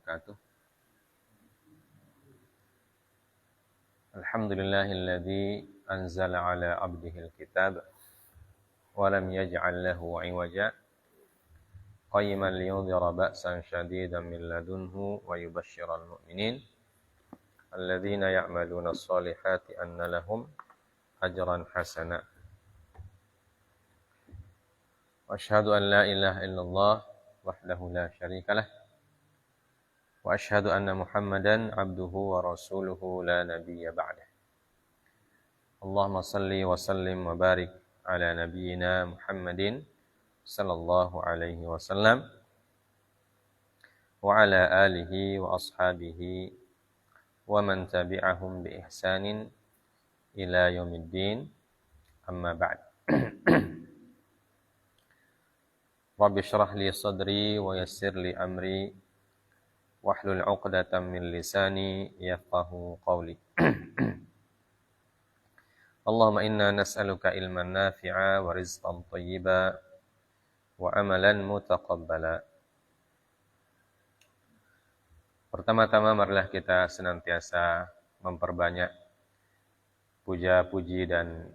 wabarakatuh. Alhamdulillahilladzi anzala ala abdihil kitab wa lam yaj'al lahu 'iwaja qayyiman liyundhira ba'san shadidan min ladunhu wa yubashshiral mu'minin alladzina ya'maluna as-solihati anna lahum ajran hasana. Wa asyhadu an la ilaha illallah wahdahu la syarikalah wa asyhadu anna Muhammadan abduhu wa rasuluhu la nabiyya ba'dah. Allahumma salli wa sallim wa barik ala nabiyyina Muhammadin sallallahu alaihi wasallam wa ala alihi wa ashabihi wa man tabi'ahum bi ihsanin ila yaumiddin, amma ba'd. Rabbi shrah li sadri wa yassir li amri wahlul 'uqdatam min lisani yafqahu qawli. Allahumma inna nas'aluka ilman nafi'a wa rizqan thayyiba wa amalan mutaqabbala. Pertama-tama marilah kita senantiasa memperbanyak puja-puji dan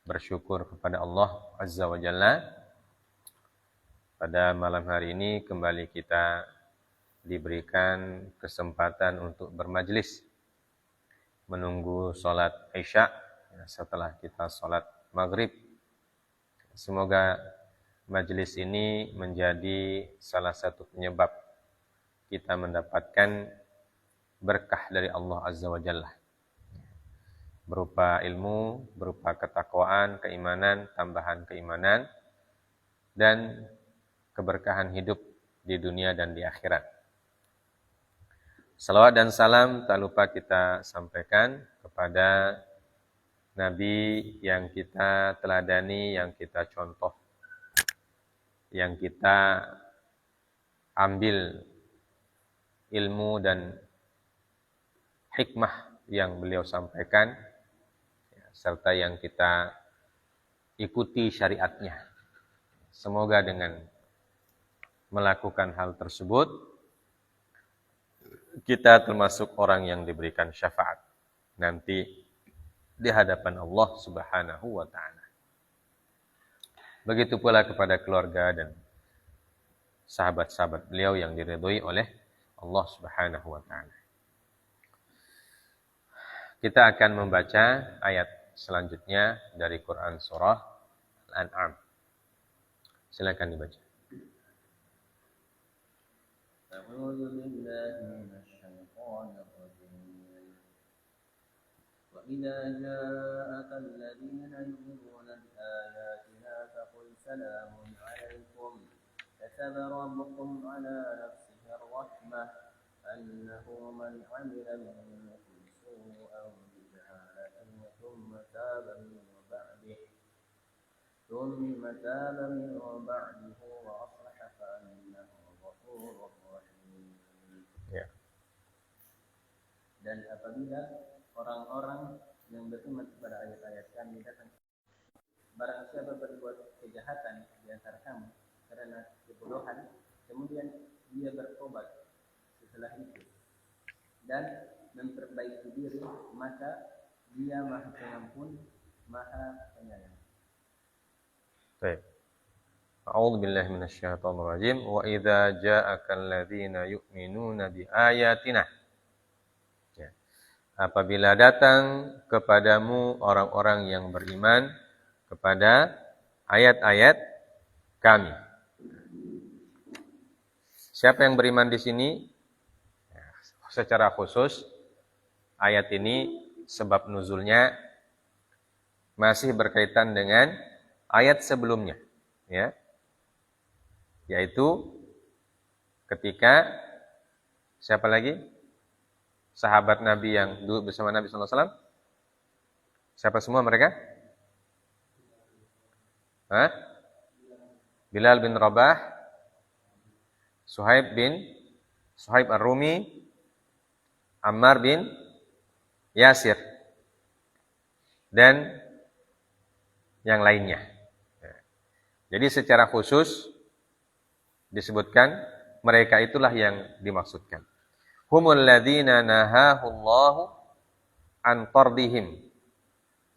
bersyukur kepada Allah Azza wa Jalla. Pada malam hari ini kembali kita diberikan kesempatan untuk bermajlis menunggu sholat Isya setelah kita sholat Maghrib. Semoga majlis ini menjadi salah satu penyebab kita mendapatkan berkah dari Allah Azza wa Jalla, berupa ilmu, berupa ketakwaan, keimanan, tambahan keimanan, dan keberkahan hidup di dunia dan di akhirat. Salawat dan salam tak lupa kita sampaikan kepada Nabi yang kita teladani, yang kita contoh, yang kita ambil ilmu dan hikmah yang beliau sampaikan, serta yang kita ikuti syariatnya. Semoga dengan melakukan hal tersebut kita termasuk orang yang diberikan syafaat nanti di hadapan Allah Subhanahu wa ta'ala. Begitu pula kepada keluarga dan sahabat-sahabat beliau yang diridhoi oleh Allah Subhanahu wa ta'ala. Kita akan membaca ayat selanjutnya dari Quran surah Al-An'am. Silakan dibaca. أعوذ بالله من الشيطان الرجيم وإذا جاءك الذين يؤمنون بآياتنا فقل سلام عليكم كتب ربكم على نفسه الرحمة أنه من عمل منكم سوءا بجهالة ثم تاب من بعده وأصلح فإنه غفور رحيم. Dan apabila orang-orang yang beriman kepada ayat-ayat kami datang, barang siapa berbuat kejahatan di antara kamu karena kebodohan, kemudian dia bertobat setelah itu dan memperbaiki diri, maka dia Maha Pengampun, Maha Penyayang. Baik. A'udzu billahi minasyaitonir rajim. Wa idza ja'akal ladzina yu'minuna bi ayatina. Apabila datang kepadamu orang-orang yang beriman kepada ayat-ayat kami. Siapa yang beriman di sini? Secara khusus ayat ini sebab nuzulnya masih berkaitan dengan ayat sebelumnya, ya. Yaitu ketika siapa lagi? Sahabat Nabi yang duduk bersama Nabi sallallahu alaihi wasallam. Siapa semua mereka? Bilal bin Rabah, Suhaib Ar-Rumi, Ammar bin Yasir, dan yang lainnya. Jadi secara khusus disebutkan mereka itulah yang dimaksudkan. Humul ladzina nahahullahu an tardihim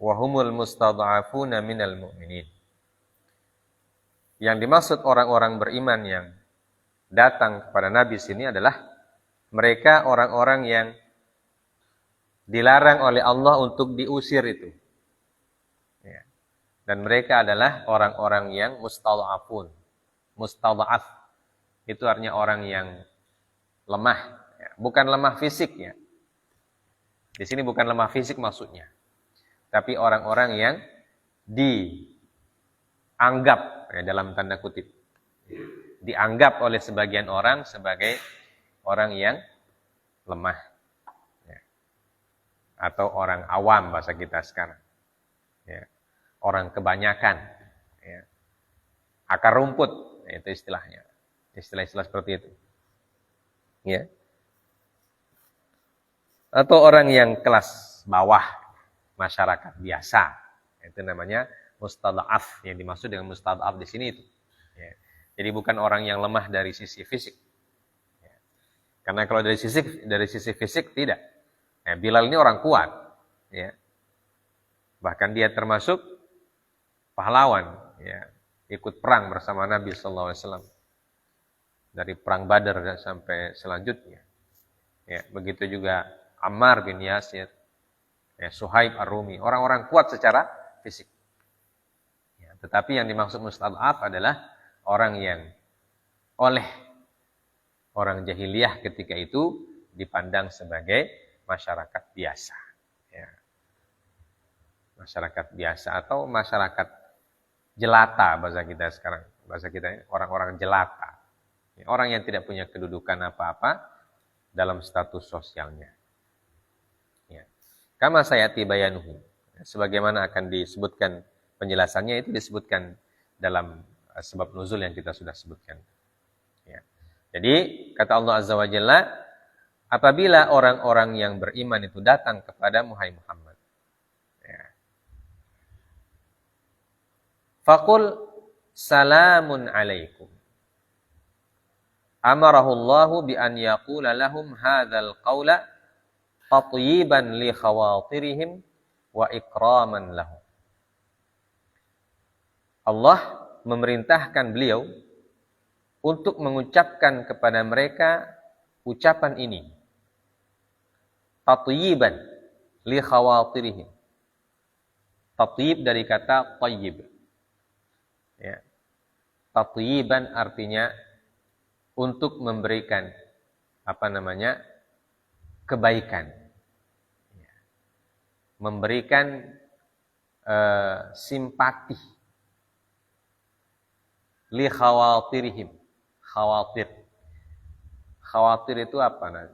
wa humul mustad'afuna minal mu'minin. Yang dimaksud orang-orang beriman yang datang kepada Nabi sini adalah mereka orang-orang yang dilarang oleh Allah untuk diusir itu. Ya. Dan mereka adalah orang-orang yang mustad'afun. Mustad'af itu artinya orang yang lemah, ya. Bukan lemah fisik ya. Di sini bukan lemah fisik maksudnya. Tapi orang-orang yang dianggap ya, dalam tanda kutip. Dianggap oleh sebagian orang sebagai orang yang lemah. Ya. Atau orang awam bahasa kita sekarang. Ya. Orang kebanyakan. Ya. Akar rumput, itu istilahnya. Istilah-istilah seperti itu. Ya. Atau orang yang kelas bawah, masyarakat biasa. Itu namanya mustad'af. Yang dimaksud dengan mustad'af di sini itu. Ya. Jadi bukan orang yang lemah dari sisi fisik. Ya. Karena kalau dari sisi fisik tidak. Ya, Bilal ini orang kuat. Ya. Bahkan dia termasuk pahlawan. Ya. Ikut perang bersama Nabi SAW. Dari perang Badar sampai selanjutnya. Ya. Begitu juga Ammar bin Yasir. Ya, Suhaib Ar-Rumi. Orang-orang kuat secara fisik. Ya. Tetapi yang dimaksud mustad'af adalah orang yang oleh orang jahiliyah ketika itu dipandang sebagai masyarakat biasa. Ya. Masyarakat biasa atau masyarakat jelata bahasa kita sekarang. Bahasa kita orang-orang jelata. Ya, orang yang tidak punya kedudukan apa-apa dalam status sosialnya. Ya. Kama sayati bayanuhu. Sebagaimana akan disebutkan penjelasannya itu disebutkan dalam sebab nuzul yang kita sudah sebutkan. Ya. Jadi kata Allah Azza wa Jalla, apabila orang-orang yang beriman itu datang kepada Muhammad, ya. Faqul salamun alaikum. Amarahullahu bi an yaqula lahum hadzal qawla tatyiban li khawatirihim wa ikraman lahum. Allah memerintahkan beliau untuk mengucapkan kepada mereka ucapan ini. Tatyiban li khawatirihim. Tatyib dari kata tayyib. Ya. Tatyiban artinya untuk memberikan kebaikan. Ya. Memberikan simpati. Li khawatirihim. Khawatir. Khawatir itu apa?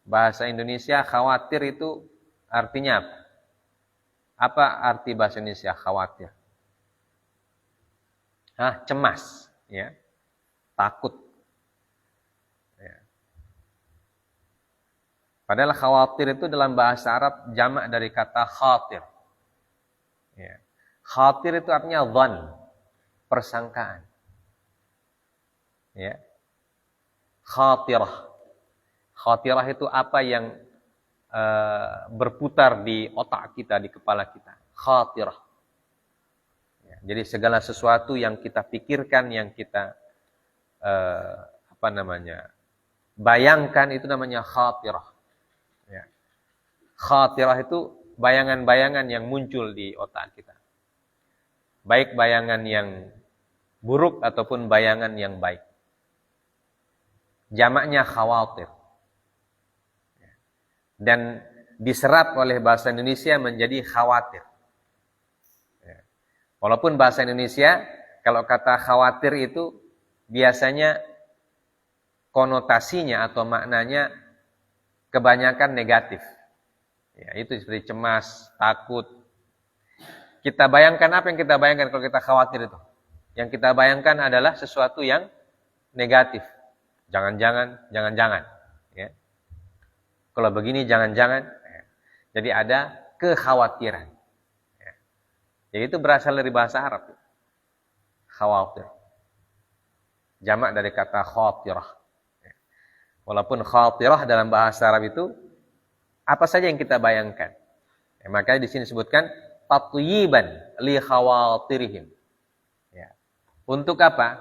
Bahasa Indonesia khawatir itu artinya apa? Apa arti bahasa Indonesia khawatir? Cemas. Ya. Takut. Ya. Padahal khawatir itu dalam bahasa Arab jamak dari kata khatir. Ya. Khatir itu artinya dhan. Persangkaan. Ya. Khatirah. Khatirah itu apa yang berputar di otak kita, di kepala kita. Khatirah. Ya. Jadi segala sesuatu yang kita pikirkan, yang kita bayangkan itu namanya khatirah. Ya. Khatirah itu bayangan-bayangan yang muncul di otak kita. Baik bayangan yang buruk ataupun bayangan yang baik. Jamaknya khawatir. Dan diserap oleh bahasa Indonesia menjadi khawatir. Walaupun bahasa Indonesia, kalau kata khawatir itu biasanya konotasinya atau maknanya kebanyakan negatif. Ya, itu seperti cemas, takut. Kita bayangkan apa yang kita bayangkan kalau kita khawatir itu? Yang kita bayangkan adalah sesuatu yang negatif. Jangan-jangan. Ya. Kalau begini jangan-jangan. Ya. Jadi ada kekhawatiran. Ya. Jadi itu berasal dari bahasa Arab. Khawatir. Jamak dari kata khatirah. Walaupun khatirah dalam bahasa Arab itu apa saja yang kita bayangkan. Makanya di sini disebutkan tatyiban li khawatirihim. Ya. Untuk apa?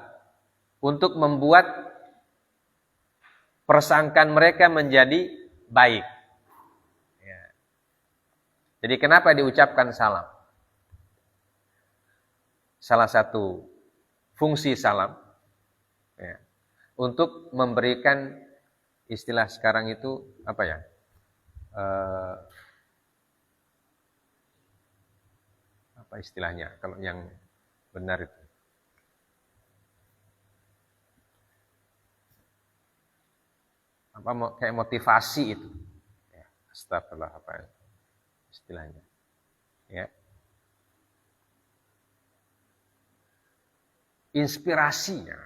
Untuk membuat persangkaan mereka menjadi baik. Ya. Jadi kenapa diucapkan salam? Salah satu fungsi salam ya, untuk memberikan istilah sekarang itu apa ya? Apa istilahnya kalau yang benar itu? Apa kayak motivasi itu? Ya, astagfirullah apa istilahnya? Ya. Inspirasinya.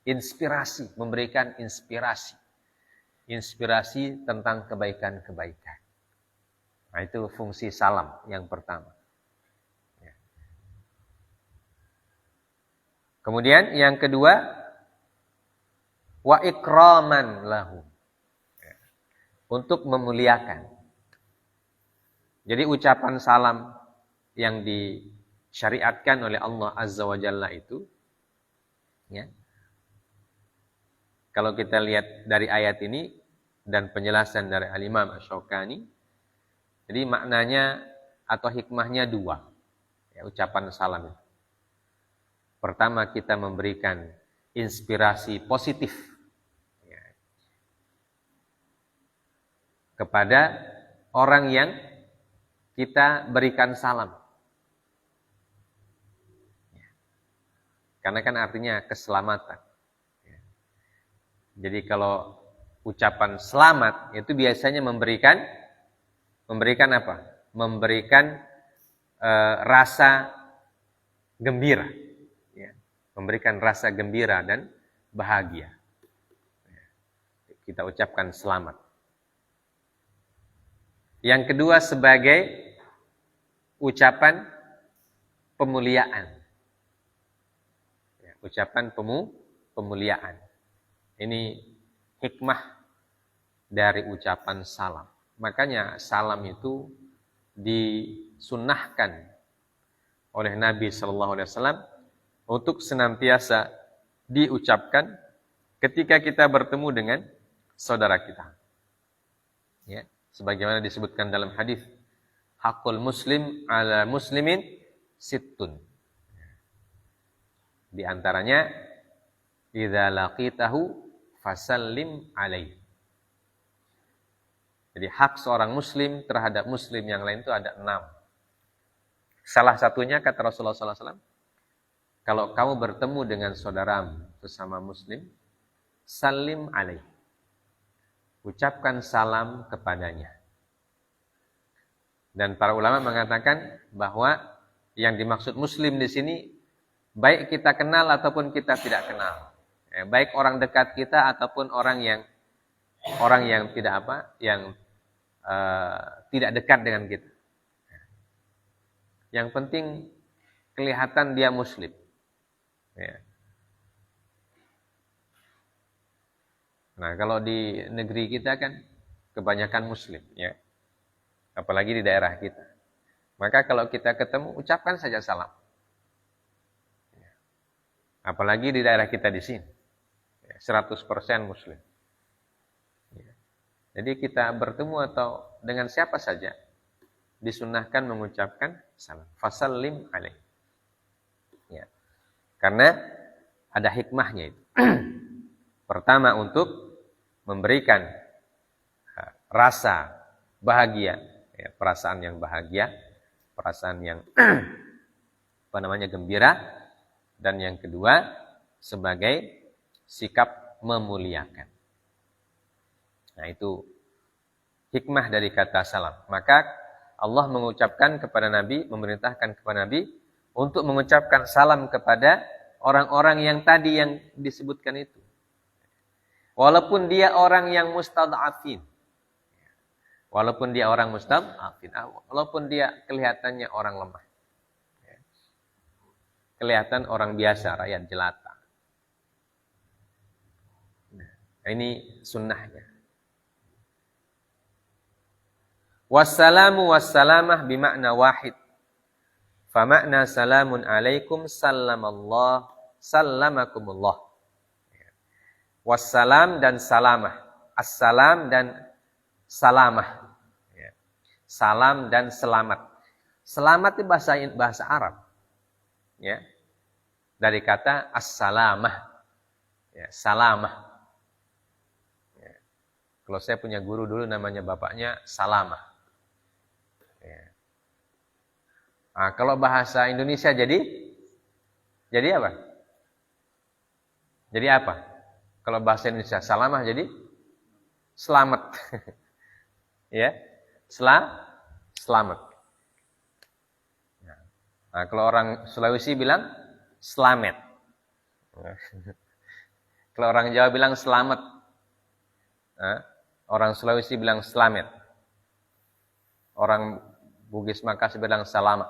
Inspirasi, memberikan inspirasi. Inspirasi tentang kebaikan-kebaikan. Nah, itu fungsi salam yang pertama. Ya. Kemudian yang kedua, wa ikraman lahum. Ya. Untuk memuliakan. Jadi ucapan salam yang disyariatkan oleh Allah Azza wa Jalla itu, ya, kalau kita lihat dari ayat ini dan penjelasan dari Al-Imam Asy-Syaukani, jadi maknanya atau hikmahnya dua, ya, ucapan salam itu. Pertama, kita memberikan inspirasi positif ya, kepada orang yang kita berikan salam. Ya. Karena kan artinya keselamatan. Jadi kalau ucapan selamat itu biasanya memberikan apa? Memberikan rasa gembira, ya. Memberikan rasa gembira dan bahagia. Ya. Kita ucapkan selamat. Yang kedua sebagai ucapan pemuliaan, ya, ucapan pemuliaan. Ini hikmah dari ucapan salam. Makanya salam itu disunnahkan oleh Nabi Shallallahu Alaihi Wasallam untuk senantiasa diucapkan ketika kita bertemu dengan saudara kita. Ya, sebagaimana disebutkan dalam hadis, hakul muslim ala muslimin sittun. Di antaranya, idza laqitahu fasallim alaihi. Jadi hak seorang muslim terhadap muslim yang lain itu ada 6. Salah satunya kata Rasulullah SAW, kalau kamu bertemu dengan saudaramu sesama muslim, salim alaihi. Ucapkan salam kepadanya. Dan para ulama mengatakan bahwa yang dimaksud muslim di sini baik kita kenal ataupun kita tidak kenal. Baik orang dekat kita ataupun orang yang tidak tidak dekat dengan kita. Yang penting kelihatan dia muslim. Ya. Nah, kalau di negeri kita kan kebanyakan muslim, ya. Apalagi di daerah kita. Maka kalau kita ketemu, ucapkan saja salam. Ya. Apalagi di daerah kita di sini. 100% muslim. Ya. Jadi kita bertemu atau dengan siapa saja, disunnahkan mengucapkan salam. Fasallim alaih. Ya. Karena ada hikmahnya itu. Pertama, untuk memberikan rasa bahagia, ya, perasaan yang bahagia, perasaan yang gembira, dan yang kedua sebagai sikap memuliakan. Nah, itu hikmah dari kata salam. Maka Allah mengucapkan kepada Nabi, memerintahkan kepada Nabi untuk mengucapkan salam kepada orang-orang yang tadi yang disebutkan itu. Walaupun dia orang yang mustad'afin. Walaupun dia orang mustad'afin. Walaupun dia kelihatannya orang lemah. Kelihatan orang biasa, rakyat jelata. Ini sunnahnya. Wassalamu wassalamah bimakna wahid. Famakna salamun alaikum sallamallah sallamakumullah. Wassalam dan salamah. Assalam dan salamah. Salam dan selamat. Selamat itu bahasa Arab. Ya. Dari kata assalamah. Ya, salamah. Ya. Kalau saya punya guru dulu namanya bapaknya Salamah. Ya. Nah, kalau bahasa Indonesia jadi apa? Jadi apa? Kalau bahasa Indonesia salamah jadi selamat. Ya. Selamat. Nah, kalau orang Sulawesi bilang slamet. Kalau orang Jawa bilang selamat. Nah, orang Sulawesi bilang slamet. Orang Bugis Makassar bilang salama.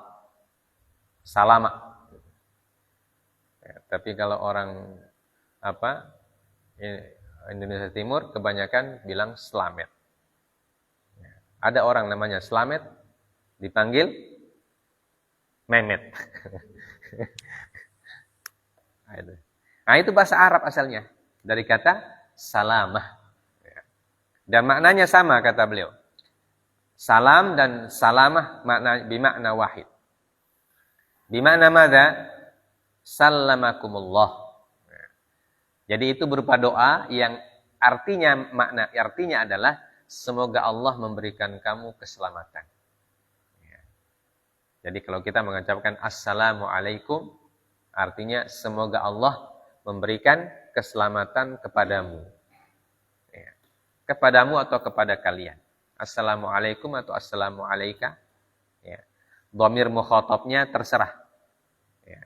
Ya, tapi kalau orang Indonesia Timur kebanyakan bilang slamet. Ya, ada orang namanya slamet dipanggil Mehmet. Nah, itu bahasa Arab asalnya. Dari kata salamah. Dan maknanya sama kata beliau. Salam dan salamah bimakna wahid. Bimakna madza? Sallamakumullah. Jadi itu berupa doa yang artinya adalah semoga Allah memberikan kamu keselamatan. Jadi kalau kita mengucapkan assalamualaikum, artinya semoga Allah memberikan keselamatan kepadamu. Ya. Kepadamu atau kepada kalian. Assalamualaikum atau assalamualaika. Ya. Dhamir mukhatabnya terserah. Ya.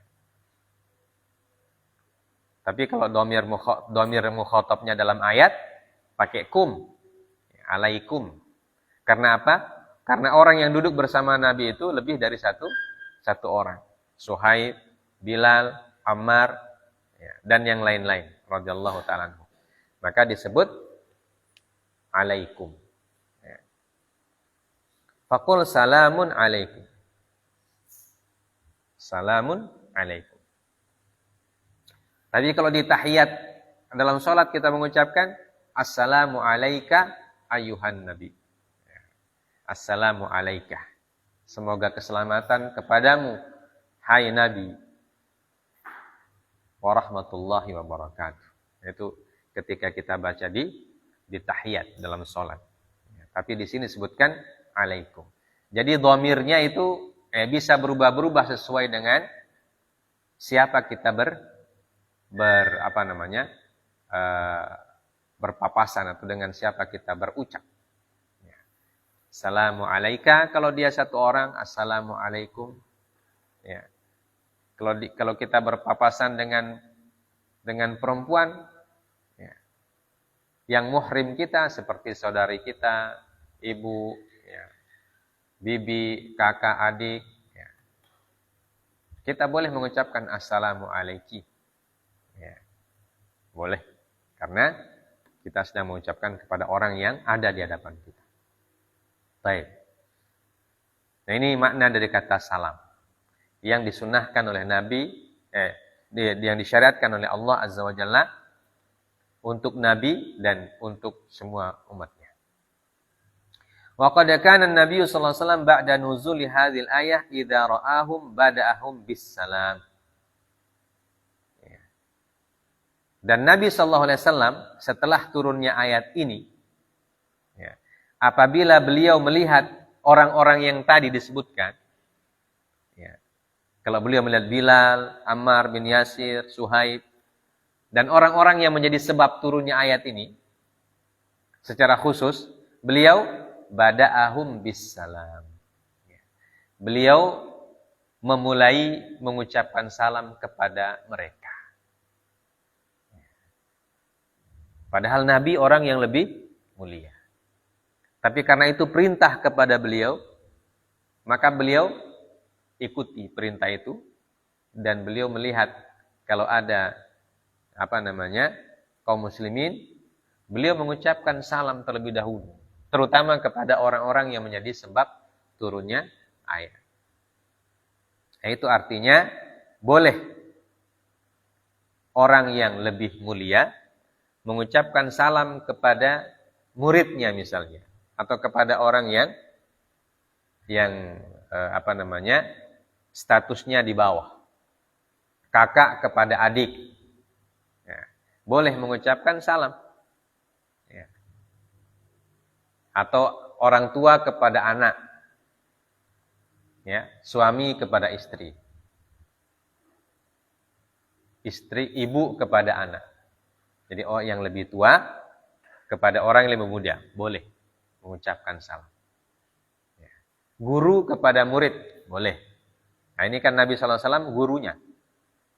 Tapi kalau dhamir mukhatabnya dalam ayat, pakai kum. Ya, alaikum. Karena apa? Karena orang yang duduk bersama Nabi itu lebih dari satu orang. Suhaib, Bilal, Ammar, ya, dan yang lain-lain. Radhiyallahu ta'ala anhu. Maka disebut alaikum. Ya. Faqul salamun alaikum. Salamun alaikum. Tapi kalau di tahiyat dalam sholat kita mengucapkan assalamu alaika ayyuhan nabi. Assalamu alaika. Semoga keselamatan kepadamu, hai Nabi. Warahmatullahi wabarakatuh. Itu ketika kita baca di tahiyat dalam sholat. Tapi di sini disebutkan alaikum. Jadi dhamirnya itu bisa berubah-berubah sesuai dengan siapa kita berpapasan atau dengan siapa kita berucap. Assalamu alaika, kalau dia satu orang, assalamu alaikum. Ya. Kalau kita berpapasan dengan perempuan, ya, yang muhrim kita seperti saudari kita, ibu, ya, bibi, kakak, adik, ya, kita boleh mengucapkan assalamu alaiki. Ya. Boleh, karena kita sedang mengucapkan kepada orang yang ada di hadapan kita. Baik. Nah, ini makna dari kata salam yang disunahkan oleh Nabi, yang disyariatkan oleh Allah Azza wa Jalla untuk Nabi dan untuk semua umatnya. Wa qad kana an-nabiy sallallahu alaihi wasallam ba'da nuzuli hadhil ayah idza ra'ahum bada'ahum bis salam. Dan Nabi sallallahu alaihi wasallam setelah turunnya ayat ini, apabila beliau melihat orang-orang yang tadi disebutkan, ya, kalau beliau melihat Bilal, Ammar bin Yasir, Suhaib, dan orang-orang yang menjadi sebab turunnya ayat ini, secara khusus, beliau bada'ahum bis salam. Ya. Beliau memulai mengucapkan salam kepada mereka. Padahal Nabi orang yang lebih mulia. Tapi karena itu perintah kepada beliau, maka beliau ikuti perintah itu dan beliau melihat kalau ada kaum muslimin beliau mengucapkan salam terlebih dahulu, terutama kepada orang-orang yang menjadi sebab turunnya ayat. Itu artinya boleh orang yang lebih mulia mengucapkan salam kepada muridnya misalnya, atau kepada orang yang statusnya di bawah, kakak kepada adik, ya, boleh mengucapkan salam, ya. Atau orang tua kepada anak, ya, suami kepada istri, ibu kepada anak. Jadi orang yang lebih tua kepada orang yang lebih muda boleh mengucapkan salam. Ya. Guru kepada murid boleh. Nah, ini kan Nabi SAW gurunya,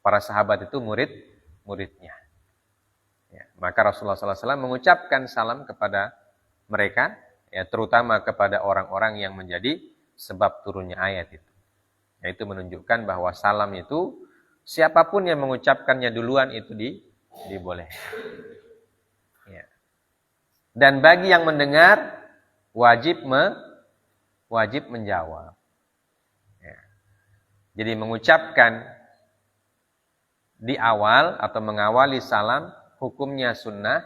para sahabat itu muridnya. Ya. Maka Rasulullah SAW mengucapkan salam kepada mereka, ya, terutama kepada orang-orang yang menjadi sebab turunnya ayat itu. Yaitu menunjukkan bahwa salam itu siapapun yang mengucapkannya duluan itu dibolehkan. Ya. Dan bagi yang mendengar wajib menjawab. Ya. Jadi mengucapkan di awal atau mengawali salam hukumnya sunnah,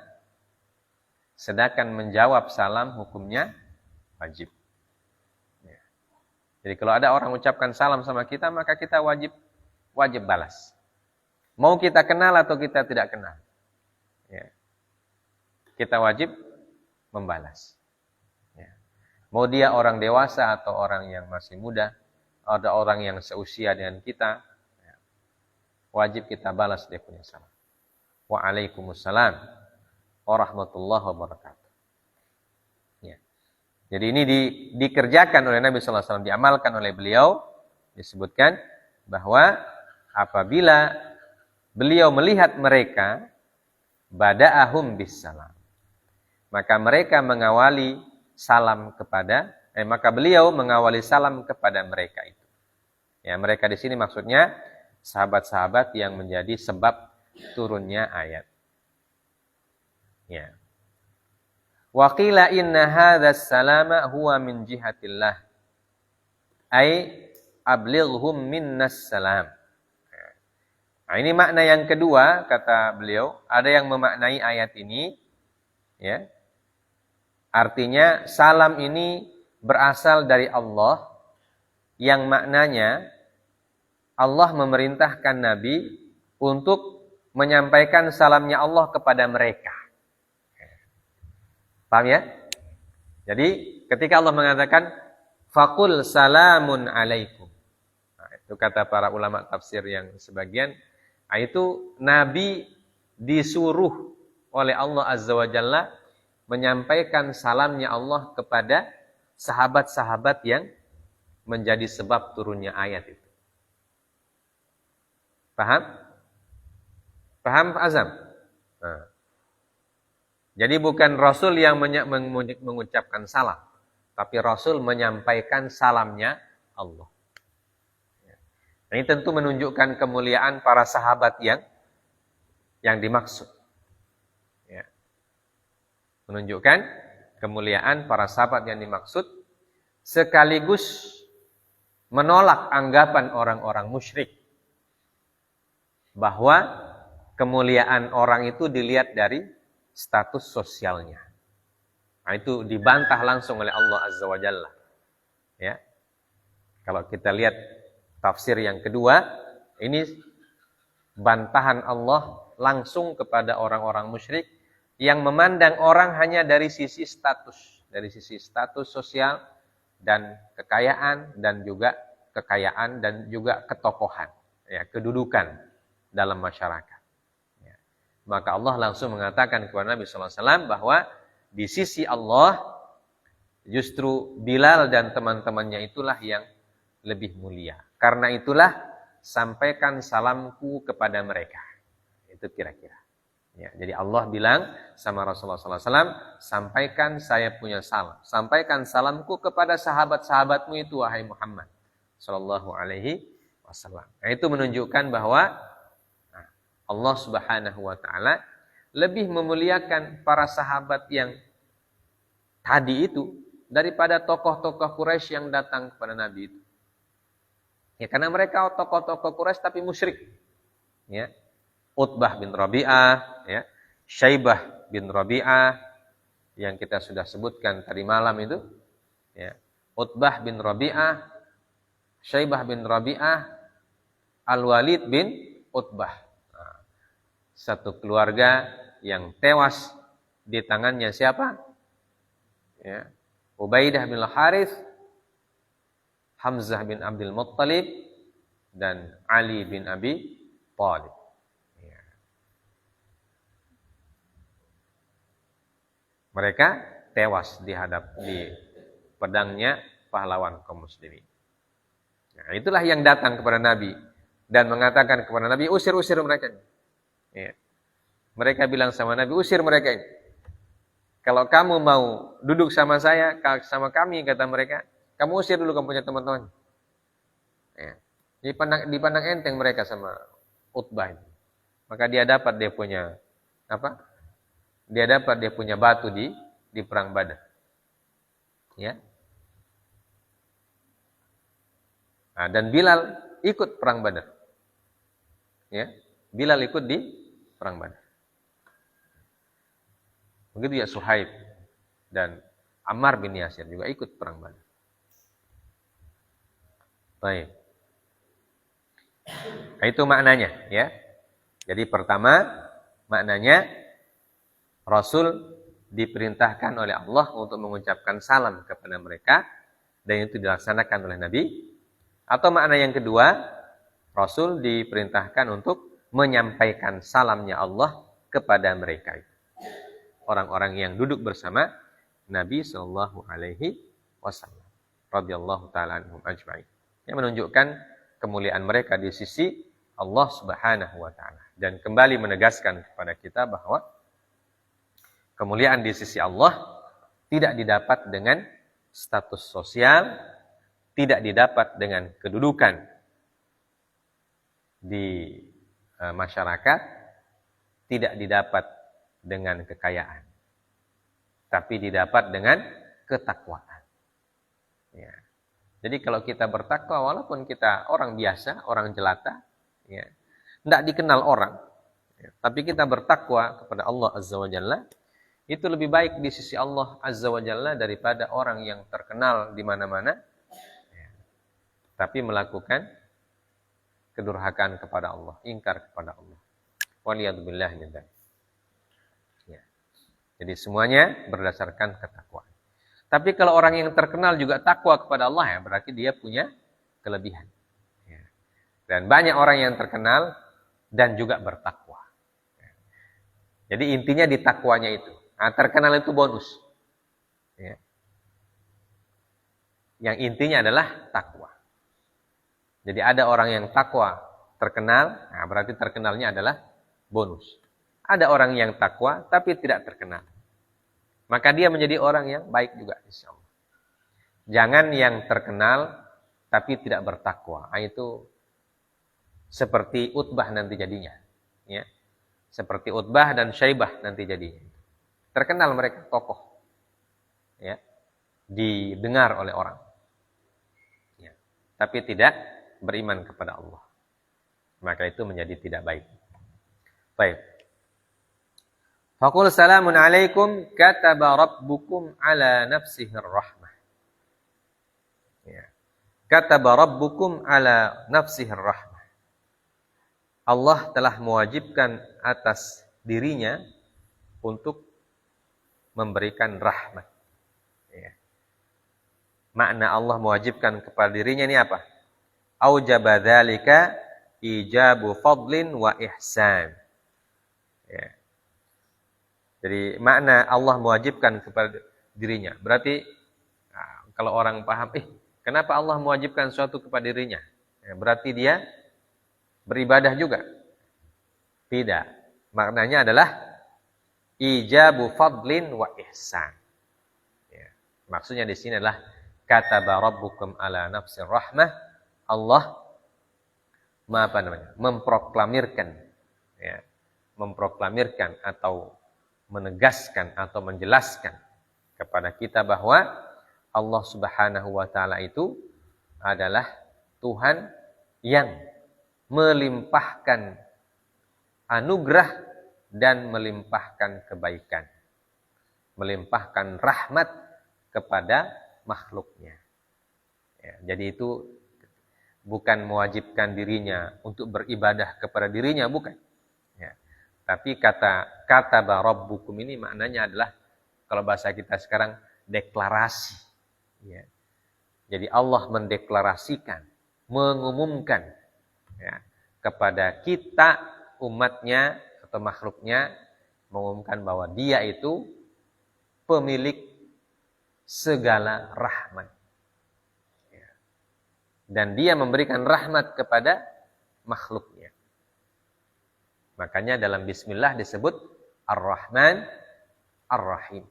sedangkan menjawab salam hukumnya wajib. Ya. Jadi kalau ada orang ucapkan salam sama kita, maka kita wajib balas. Mau kita kenal atau kita tidak kenal, ya, kita wajib membalas. Ya. Mau dia orang dewasa atau orang yang masih muda, ada orang yang seusia dengan kita, ya, wajib kita balas dia punya salam. Waalaikumsalam warahmatullahi wabarakatuh. Ya. Jadi ini dikerjakan oleh Nabi SAW, diamalkan oleh beliau. Disebutkan bahwa apabila beliau melihat mereka, bada'ahum bisalam, maka mereka mengawali salam kepada, maka beliau mengawali salam kepada mereka itu. Ya, mereka di sini maksudnya sahabat-sahabat yang menjadi sebab turunnya ayat. Ya. Wa qila inna hadzal salama huwa min jihatillah. Ai ablighhum minnas salam. Nah, ini makna yang kedua, kata beliau. Ada yang memaknai ayat ini, ya, artinya salam ini berasal dari Allah, yang maknanya Allah memerintahkan Nabi untuk menyampaikan salamnya Allah kepada mereka. Paham ya? Jadi ketika Allah mengatakan faqul salamun alaikum, nah, itu kata para ulama tafsir yang sebagian, itu Nabi disuruh oleh Allah Azza wa Jalla menyampaikan salamnya Allah kepada sahabat-sahabat yang menjadi sebab turunnya ayat itu. Paham? Paham Azam? Nah. Jadi bukan Rasul yang mengucapkan salam, tapi Rasul menyampaikan salamnya Allah. Ini tentu menunjukkan kemuliaan para sahabat yang dimaksud. Ya. Menunjukkan kemuliaan para sahabat yang dimaksud, sekaligus menolak anggapan orang-orang musyrik bahwa kemuliaan orang itu dilihat dari status sosialnya. Nah, itu dibantah langsung oleh Allah Azza wa Jalla. Ya. Kalau kita lihat tafsir yang kedua, ini bantahan Allah langsung kepada orang-orang musyrik yang memandang orang hanya dari sisi status sosial dan kekayaan dan juga ketokohan, ya, kedudukan dalam masyarakat. Ya. Maka Allah langsung mengatakan kepada Nabi SAW bahwa di sisi Allah justru Bilal dan teman-temannya itulah yang lebih mulia. Karena itulah sampaikan salamku kepada mereka. Itu kira-kira. Ya, jadi Allah bilang sama Rasulullah SAW, sampaikan saya punya salam. Sampaikan salamku kepada sahabat-sahabatmu itu, wahai Muhammad Sallallahu Alaihi Wasallam. Nah, itu menunjukkan bahwa Allah Subhanahu Wa Taala lebih memuliakan para sahabat yang tadi itu daripada tokoh-tokoh Quraisy yang datang kepada Nabi itu. Ya, karena mereka tokoh-tokoh Quraisy tapi musyrik. Ya. Utbah bin Rabi'ah, ya. Syaibah bin Rabi'ah yang kita sudah sebutkan tadi malam itu, ya. Utbah bin Rabi'ah, Syaibah bin Rabi'ah, Al-Walid bin Utbah. Nah, satu keluarga yang tewas di tangannya siapa? Ya. Ubaidah bin Al-Harith, Hamzah bin Abdul Muttalib, dan Ali bin Abi Thalib. Ya. Mereka tewas di pedangnya pahlawan kaum muslimin. Nah, itulah yang datang kepada Nabi dan mengatakan kepada Nabi, usir mereka. Ya. Mereka bilang sama Nabi, usir mereka ini. Kalau kamu mau duduk sama saya, sama kami, kata mereka, kamu usir dulu kamu punya teman-teman. Ya. Dipandang enteng mereka sama Utbah. Maka dia dapat dia punya apa? Dia dapat dia punya batu di perang Badar. Ya. Nah, dan Bilal ikut perang Badar. Ya. Bilal ikut di perang Badar. Begitu ya Suhaib dan Ammar bin Yasir juga ikut perang Badar. Baik. Nah, itu maknanya, ya. Jadi pertama maknanya Rasul diperintahkan oleh Allah untuk mengucapkan salam kepada mereka dan itu dilaksanakan oleh Nabi. Atau makna yang kedua, Rasul diperintahkan untuk menyampaikan salamnya Allah kepada mereka. Orang-orang yang duduk bersama Nabi sallallahu alaihi wasallam radhiyallahu taala anhum ajma'in. Yang menunjukkan kemuliaan mereka di sisi Allah Subhanahu wa taala dan kembali menegaskan kepada kita bahwa kemuliaan di sisi Allah tidak didapat dengan status sosial, tidak didapat dengan kedudukan di masyarakat, tidak didapat dengan kekayaan, tapi didapat dengan ketakwaan. Ya. Jadi kalau kita bertakwa, walaupun kita orang biasa, orang jelata, ya, tidak dikenal orang, ya, tapi kita bertakwa kepada Allah Azza wa Jalla, itu lebih baik di sisi Allah Azza wa Jalla daripada orang yang terkenal di mana-mana, ya, tapi melakukan kedurhakaan kepada Allah, ingkar kepada Allah. Waliyadzubillah min dzalik. Ya. Jadi semuanya berdasarkan ketakwaan. Tapi kalau orang yang terkenal juga takwa kepada Allah, ya berarti dia punya kelebihan. Ya. Dan banyak orang yang terkenal dan juga bertakwa. Ya. Jadi intinya di takwanya itu. Nah, terkenal itu bonus. Ya. Yang intinya adalah takwa. Jadi ada orang yang takwa terkenal, nah berarti terkenalnya adalah bonus. Ada orang yang takwa tapi tidak terkenal. Maka dia menjadi orang yang baik juga insyaallah. Jangan yang terkenal tapi tidak bertakwa. Nah, itu seperti Utbah nanti jadinya, ya. Seperti Utbah dan Syaibah nanti jadinya. Terkenal mereka tokoh, ya. Didengar oleh orang. Ya. Tapi tidak beriman kepada Allah. Maka itu menjadi tidak baik. Baik. Faqul salamun alaikum kataba rabbukum ala nafsihi rahmah. Ya. Kataba rabbukum ala nafsihi rahmah. Allah telah mewajibkan atas dirinya untuk memberikan rahmat. Ya. Makna Allah mewajibkan kepada dirinya ini apa? Aujaba dzalika ijabu fadlin wa ihsan. Ya. Jadi makna Allah mewajibkan kepada dirinya. Berarti kalau orang paham, kenapa Allah mewajibkan sesuatu kepada dirinya? Ya, berarti dia beribadah juga. Tidak. Maknanya adalah ijabu fadlin wa ihsan. Ya. Maksudnya di sini adalah kataba rabbukum ala nafsir rahmah. Allah memproklamirkan, ya, memproklamirkan atau menegaskan atau menjelaskan kepada kita bahwa Allah Subhanahu wa taala itu adalah Tuhan yang melimpahkan anugerah dan melimpahkan kebaikan, melimpahkan rahmat kepada makhluknya. Ya, jadi itu bukan mewajibkan dirinya untuk beribadah kepada dirinya, bukan. Ya. Tapi kata rabbukum ini maknanya adalah, kalau bahasa kita sekarang, deklarasi. Ya. Jadi Allah mendeklarasikan, mengumumkan ya, kepada kita umatnya atau makhluknya, mengumumkan bahwa dia itu pemilik segala rahmat. Ya. Dan dia memberikan rahmat kepada makhluknya. Makanya dalam bismillah disebut Ar-Rahman Ar-Rahim.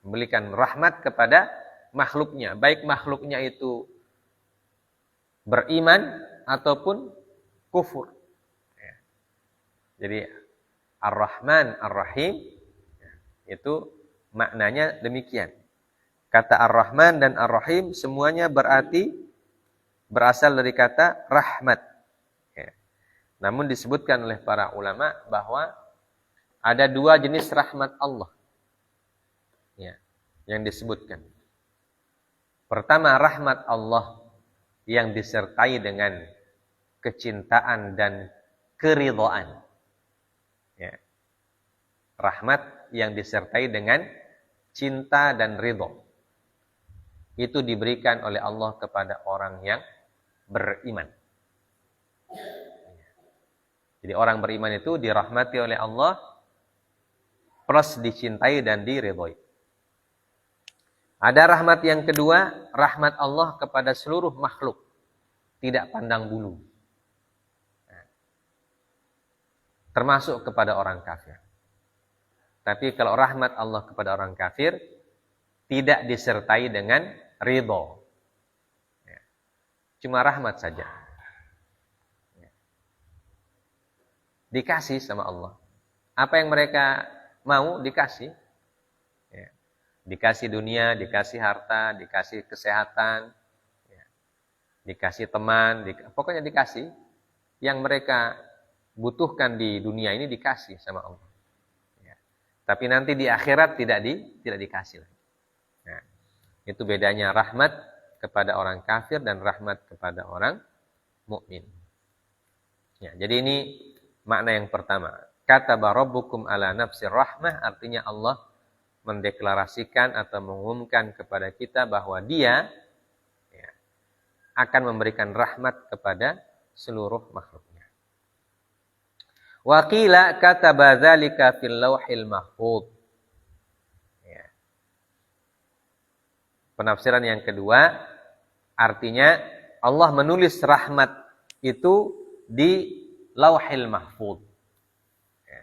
Memberikan rahmat kepada makhluknya. Baik makhluknya itu beriman ataupun kufur. Ya. Jadi Ar-Rahman Ar-Rahim itu maknanya demikian. Kata Ar-Rahman dan Ar-Rahim semuanya berasal dari kata rahmat. Ya. Namun disebutkan oleh para ulama bahwa ada dua jenis rahmat Allah ya, yang disebutkan. Pertama, rahmat Allah yang disertai dengan kecintaan dan keridhaan. Ya. Rahmat yang disertai dengan cinta dan ridho. Itu diberikan oleh Allah kepada orang yang beriman. Jadi orang beriman itu dirahmati oleh Allah plus dicintai dan diridhoi. Ada rahmat yang kedua, rahmat Allah kepada seluruh makhluk, tidak pandang bulu. Termasuk kepada orang kafir. Tapi kalau rahmat Allah kepada orang kafir tidak disertai dengan ridho. Cuma rahmat saja. Dikasih sama Allah. Apa yang mereka mau dikasih. Dikasih dunia, dikasih harta, dikasih kesehatan, dikasih teman, pokoknya dikasih. Yang mereka butuhkan di dunia ini dikasih sama Allah. Tapi nanti di akhirat tidak dikasih lagi. Nah, itu bedanya rahmat kepada orang kafir dan rahmat kepada orang mukmin. Ya, jadi ini makna yang pertama. Kataba rabbukum ala nafsir rahmah, artinya Allah mendeklarasikan atau mengumumkan kepada kita bahwa dia akan memberikan rahmat kepada seluruh makhluknya. Wa qila kataba dzalika fil lauhil mahfuz. Ya. Penafsiran yang kedua, artinya Allah menulis rahmat itu di lauhil mahfuz. Ya.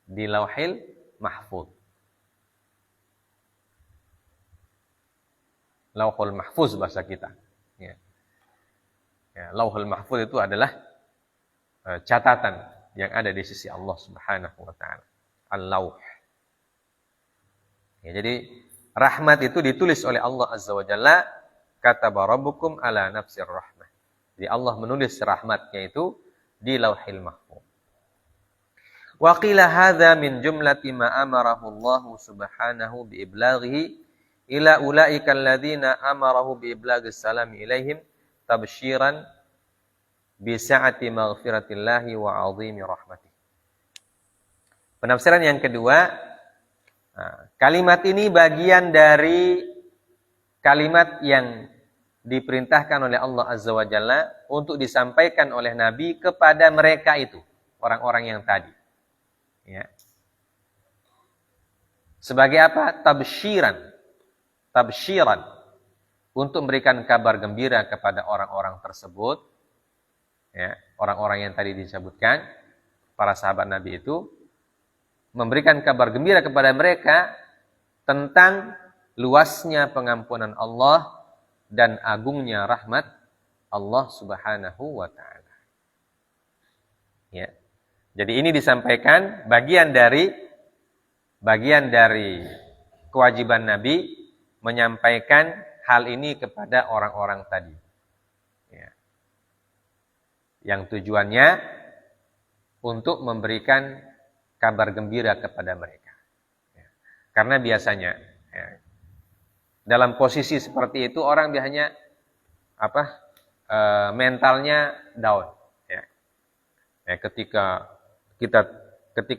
Di lauhil mahfuz. Lauhul mahfuz bahasa kita. Ya. Ya, lauhul mahfuz itu adalah catatan yang ada di sisi Allah Subhanahu wa taala. Al-lauh. Ya, jadi rahmat itu ditulis oleh Allah Azza wa Jalla, kataba rabbukum ala nafsir rahmah. Jadi Allah menulis rahmatnya itu di lauhil mahfuz. Wa qila hadza min jumlati ma amarahu Allah Subhanahu bi iblaghihi ila ulaika alladzina amarahu bi iblagis salami ilaihim tabsyiran bi sa'ati maghfiratillahi wa 'azimi rahmatih. Penafsiran yang kedua, kalimat ini bagian dari kalimat yang diperintahkan oleh Allah Azza wa Jalla untuk disampaikan oleh Nabi kepada mereka itu, orang-orang yang tadi. Ya. Sebagai apa? Tabsyiran, untuk memberikan kabar gembira kepada orang-orang tersebut, ya, orang-orang yang tadi disebutkan, para sahabat Nabi itu, memberikan kabar gembira kepada mereka tentang luasnya pengampunan Allah dan agungnya rahmat Allah Subhanahu wa taala. Ya. Jadi ini disampaikan bagian dari kewajiban Nabi menyampaikan hal ini kepada orang-orang tadi. Ya. Yang tujuannya untuk memberikan kabar gembira kepada mereka. Ya. Karena biasanya dalam posisi seperti itu orang biasanya mentalnya down. Ya, ketika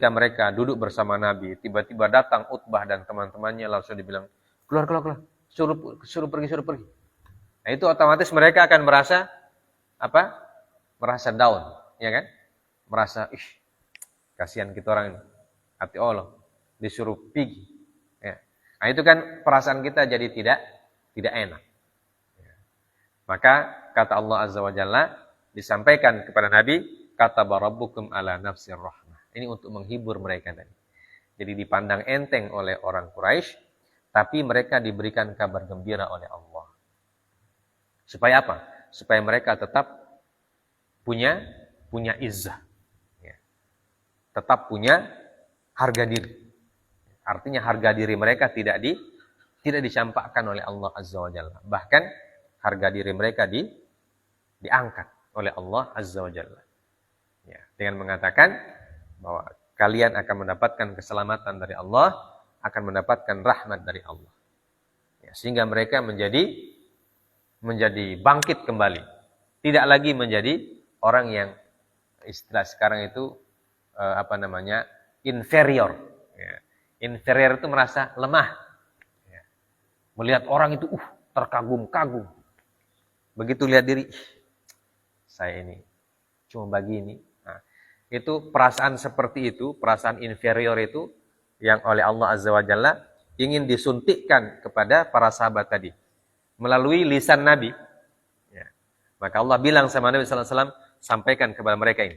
mereka duduk bersama Nabi, tiba-tiba datang Utbah dan teman-temannya langsung dibilang, keluar, suruh pergi. Nah, itu otomatis mereka akan merasa down, ya kan? Merasa, kasihan kita orang ini. Hati Allah disuruh pergi. Ya. Nah, itu kan perasaan kita jadi tidak enak. Ya. Maka kata Allah Azza wa Jalla disampaikan kepada Nabi, kataba rabbukum ala nafsir rahmah. Ini untuk menghibur mereka tadi. Jadi dipandang enteng oleh orang Quraisy, tapi mereka diberikan kabar gembira oleh Allah. Supaya apa? Supaya mereka tetap punya izzah. Ya. Tetap punya harga diri. Artinya harga diri mereka tidak dicampakkan oleh Allah Azza wa Jalla. Bahkan harga diri mereka diangkat oleh Allah Azza wa Jalla. Ya, dengan mengatakan bahwa kalian akan mendapatkan keselamatan dari Allah, akan mendapatkan rahmat dari Allah. Ya, sehingga mereka menjadi bangkit kembali. Tidak lagi menjadi orang yang istilah sekarang itu inferior. Ya. Inferior itu merasa lemah. Ya. Melihat orang itu terkagum-kagum. Begitu lihat diri, saya ini cuma begini. Nah, itu perasaan seperti itu, perasaan inferior itu yang oleh Allah Azza wa Jalla ingin disuntikkan kepada para sahabat tadi melalui lisan Nabi. Ya. Maka Allah bilang sama Nabi sallallahu alaihi wasallam, sampaikan kepada mereka ini.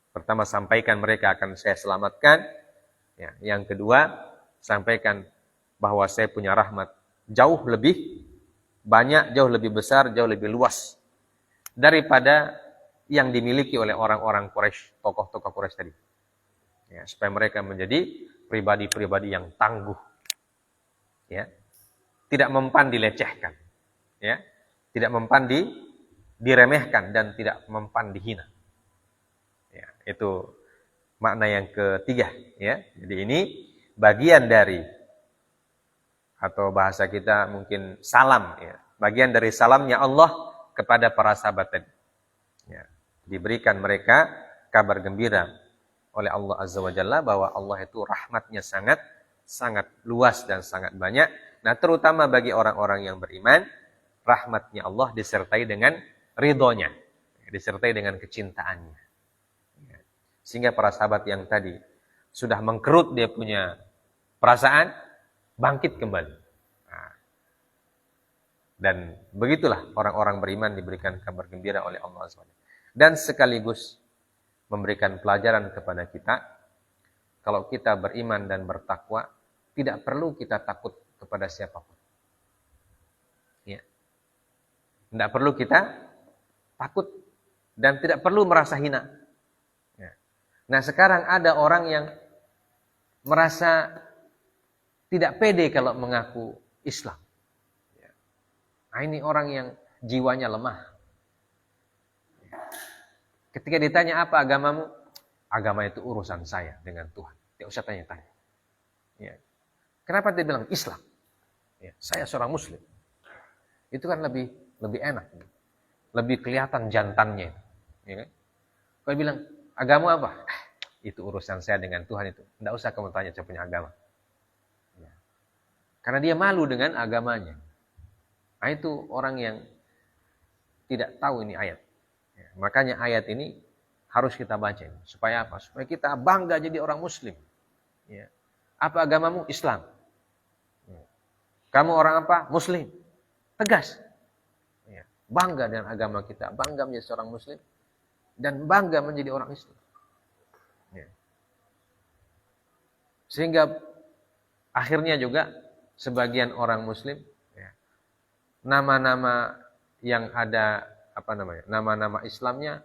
Pertama, sampaikan mereka akan saya selamatkan. Ya. Yang kedua, sampaikan bahwa saya punya rahmat jauh lebih banyak, jauh lebih besar, jauh lebih luas daripada yang dimiliki oleh orang-orang Quraisy, tokoh-tokoh Quraisy tadi. Ya, supaya mereka menjadi pribadi-pribadi yang tangguh. Ya. Tidak mempan dilecehkan. Ya. Tidak mempan diremehkan dan tidak mempan dihina. Ya, itu makna yang ketiga, ya. Jadi ini bagian dari, atau bahasa kita mungkin salam, ya. Bagian dari salamnya Allah kepada para sahabat tadi. Ya. Diberikan mereka kabar gembira oleh Allah Azza wa Jalla bahwa Allah itu rahmatnya sangat luas dan sangat banyak. Nah, terutama bagi orang-orang yang beriman, rahmatnya Allah disertai dengan ridhonya, disertai dengan kecintaannya. Ya. Sehingga para sahabat yang tadi sudah mengkerut dia punya perasaan, bangkit kembali. Nah, dan begitulah orang-orang beriman diberikan kabar gembira oleh Allah Azza wa Jalla. Dan sekaligus memberikan pelajaran kepada kita, kalau kita beriman dan bertakwa, tidak perlu kita takut kepada siapapun. Ya. Tidak perlu kita takut dan tidak perlu merasa hina. Ya. Nah, sekarang ada orang yang merasa tidak pede kalau mengaku Islam. Ya. Nah, ini orang yang jiwanya lemah. Ketika ditanya apa agamamu, agama itu urusan saya dengan Tuhan. Tidak usah tanya-tanya. Ya. Kenapa dia bilang Islam? Ya, saya seorang Muslim. Itu kan lebih enak, lebih kelihatan jantannya. Ya. Kalau bilang agama apa? Itu urusan saya dengan Tuhan itu. Tidak usah kamu tanya saya punya agama. Ya. Karena dia malu dengan agamanya. Nah, itu orang yang tidak tahu ini ayat. Ya, makanya ayat ini harus kita baca. Supaya apa? Supaya kita bangga jadi orang Muslim. Ya. Apa agamamu? Islam. Ya. Kamu orang apa? Muslim. Tegas. Ya. Bangga dengan agama kita. Bangga menjadi seorang Muslim. Dan bangga menjadi orang Islam. Ya. Sehingga akhirnya juga sebagian orang Muslim, ya, nama-nama yang ada nama-nama Islamnya,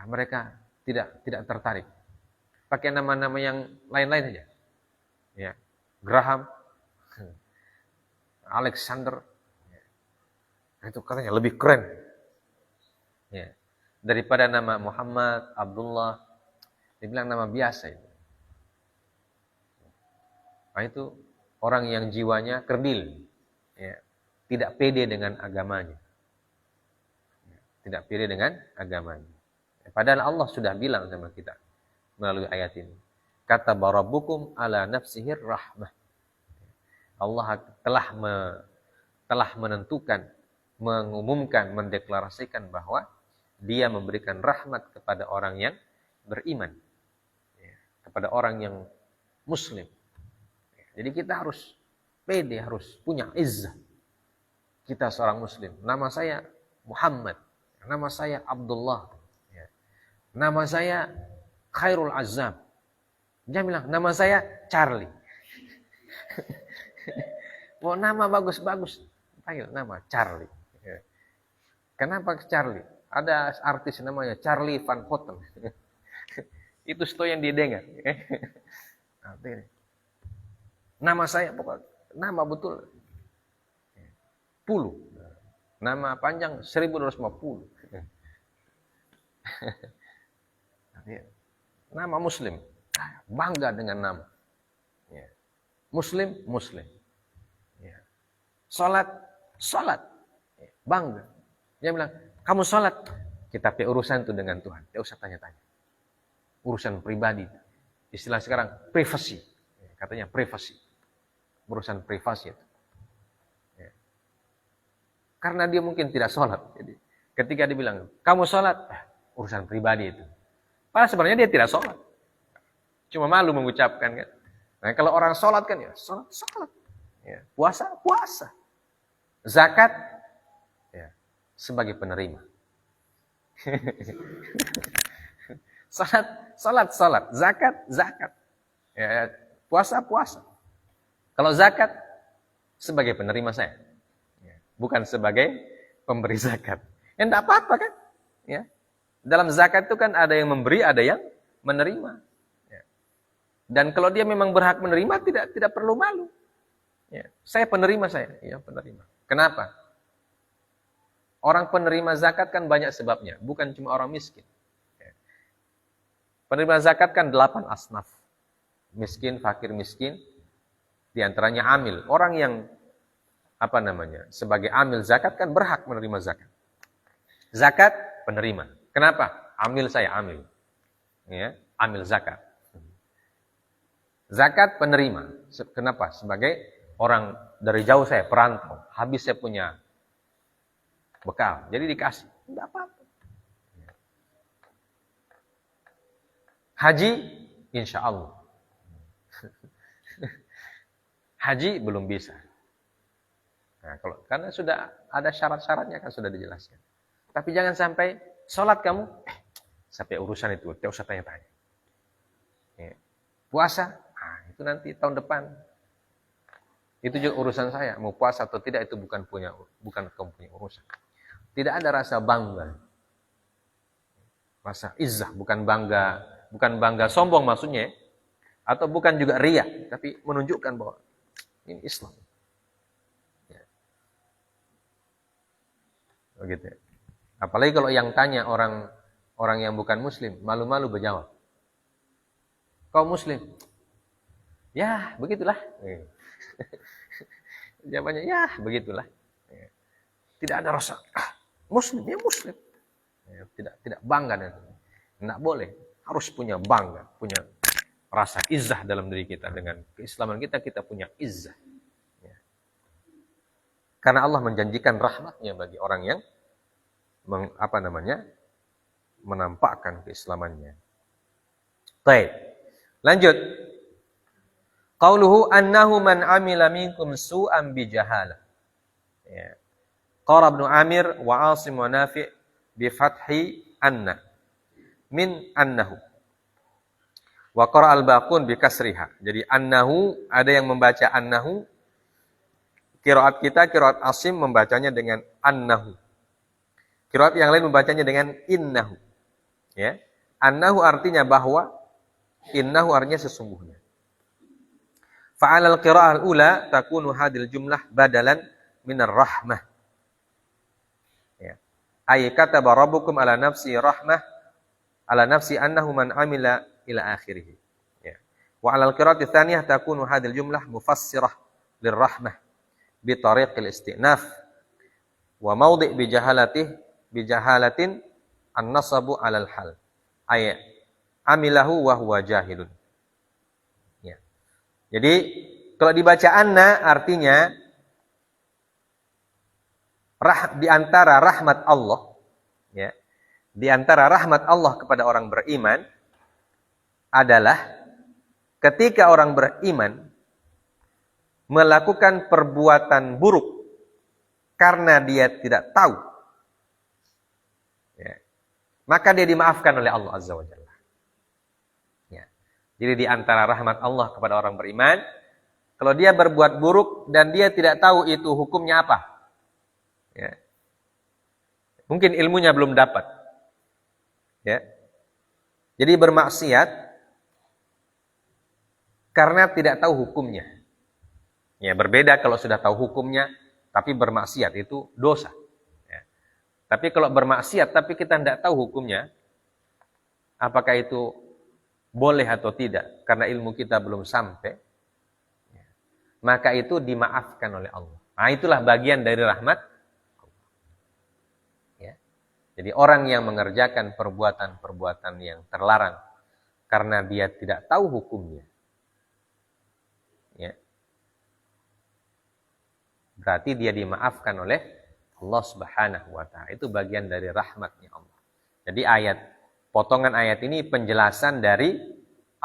mereka tidak tertarik. pakai nama-nama yang lain-lain saja. Ya. Graham, Alexander. Itu katanya lebih keren. Ya. Daripada nama Muhammad, Abdullah, dibilang nama biasa itu. Nah, itu orang yang jiwanya kerdil, ya, tidak pede dengan agamanya. Ya, tidak pede dengan agamanya. Padahal Allah sudah bilang sama kita melalui ayat ini. Kata Rabbukum ala nafsihir rahmah. Allah telah menentukan, mengumumkan, mendeklarasikan bahwa Dia memberikan rahmat kepada orang yang beriman, ya, kepada orang yang muslim. Jadi kita harus pede, harus punya izzah. Kita seorang muslim. Nama saya Muhammad. Nama saya Abdullah. Ya. Nama saya Khairul Azam. Jangan bilang, nama saya Charlie. Mau nama bagus-bagus, panggil nama Charlie. Ya. Kenapa Charlie? Ada artis namanya Charlie Van Houten. Itu yang didengar. Nama saya pokoknya nama betul Puluh. Nama panjang 1250. Nama muslim. Bangga dengan nama. Muslim. Salat. Bangga. Dia bilang, kamu salat. Kita urusan itu dengan Tuhan. Tidak usah tanya-tanya. Urusan pribadi. Istilah sekarang, privasi. Katanya privasi. Urusan privasi itu. Ya. Karena dia mungkin tidak sholat. Jadi, ketika dia bilang, kamu sholat, urusan pribadi itu. Padahal sebenarnya dia tidak sholat. Cuma malu mengucapkan kan. Nah kalau orang sholat kan ya, sholat. Ya. Puasa. Zakat, ya, sebagai penerima. Salat. Zakat. Ya, puasa. Kalau zakat, sebagai penerima saya. Bukan sebagai pemberi zakat. Ya tidak apa-apa kan. Ya. Dalam zakat itu kan ada yang memberi, ada yang menerima. Ya. Dan kalau dia memang berhak menerima, tidak perlu malu. Ya. Saya penerima saya. Ya, penerima. Kenapa? Orang penerima zakat kan banyak sebabnya. Bukan cuma orang miskin. Ya. Penerima zakat kan 8 asnaf. Miskin, fakir, miskin. Di antaranya amil. Orang yang sebagai amil zakat kan berhak menerima zakat. Zakat penerima. Kenapa? Amil saya amil. Ya, amil zakat. Zakat penerima. Kenapa? Sebagai orang dari jauh saya perantau, habis saya punya bekal. Jadi dikasih. Tidak apa-apa. Haji insya Allah. Haji belum bisa. Nah, karena sudah ada syarat-syaratnya kan sudah dijelaskan. Tapi jangan sampai sholat kamu, sampai urusan itu, tidak usah tanya-tanya. Ya. Puasa, itu nanti tahun depan. Itu juga urusan saya, mau puasa atau tidak itu bukan kamu punya urusan. Tidak ada rasa bangga, rasa izzah, bukan bangga sombong maksudnya, atau bukan juga riya, tapi menunjukkan bahwa ini Islam. Ya. Begitu. Apalagi kalau yang tanya orang yang bukan muslim, malu-malu berjawab. Kau muslim? Ya, begitulah. Jawabannya, ya, begitulah. Tidak ada rasa, muslim, ya muslim. Tidak bangga dan tidak boleh. Harus punya bangga, punya rasa izzah dalam diri kita. Dengan keislaman kita punya izzah. Ya. Karena Allah menjanjikan rahmatnya bagi orang yang menampakkan keislamannya. Baik. Lanjut. Qauluhu annahu man amila minkum su'an bijahalah. Ya. Qara Ibnu Amir wa Asim wa Nafi' bi fathi anna min annahu. Wa qara al-baqun bi kasriha. Jadi annahu, ada yang membaca annahu. Qiraat kita, qiraat Asim membacanya dengan annahu. Qiraat yang lain membacanya dengan innahu. Ya. Annahu artinya bahwa Innahu artinya sesungguhnya. Fa'alal qira'ah ula takunu hadil jumlah badalan minar rahmah. Ya. Ay kataba rabbukum ala nafsi rahmah ala nafsi annahu man amila ila akhirih. Ya. Wa 'alal qira'ati tsaniyah takunu hadil jumlah mufassirah lirrahmah bi tariqil istinaf wa mawdi' bi jahalatin an-nasabu 'alal hal. Ay amilahu wa huwa jahilun. Ya. Jadi kalau dibaca anna artinya di antara rahmat Allah, ya, di antara rahmat Allah kepada orang beriman adalah ketika orang beriman melakukan perbuatan buruk karena dia tidak tahu, ya, maka dia dimaafkan oleh Allah Azza wa Jalla. Ya. Jadi di antara rahmat Allah kepada orang beriman, kalau dia berbuat buruk dan dia tidak tahu itu hukumnya apa, ya, mungkin ilmunya belum dapat, ya, jadi bermaksiat karena tidak tahu hukumnya. Ya, berbeda kalau sudah tahu hukumnya tapi bermaksiat itu dosa. Ya. Tapi kalau bermaksiat tapi kita tidak tahu hukumnya, apakah itu boleh atau tidak karena ilmu kita belum sampai, ya, maka itu dimaafkan oleh Allah. Nah, itulah bagian dari rahmat. Jadi orang yang mengerjakan perbuatan-perbuatan yang terlarang karena dia tidak tahu hukumnya, ya, berarti dia dimaafkan oleh Allah Subhanahu wa Ta'ala. Itu bagian dari rahmatnya Allah. Jadi potongan ayat ini penjelasan dari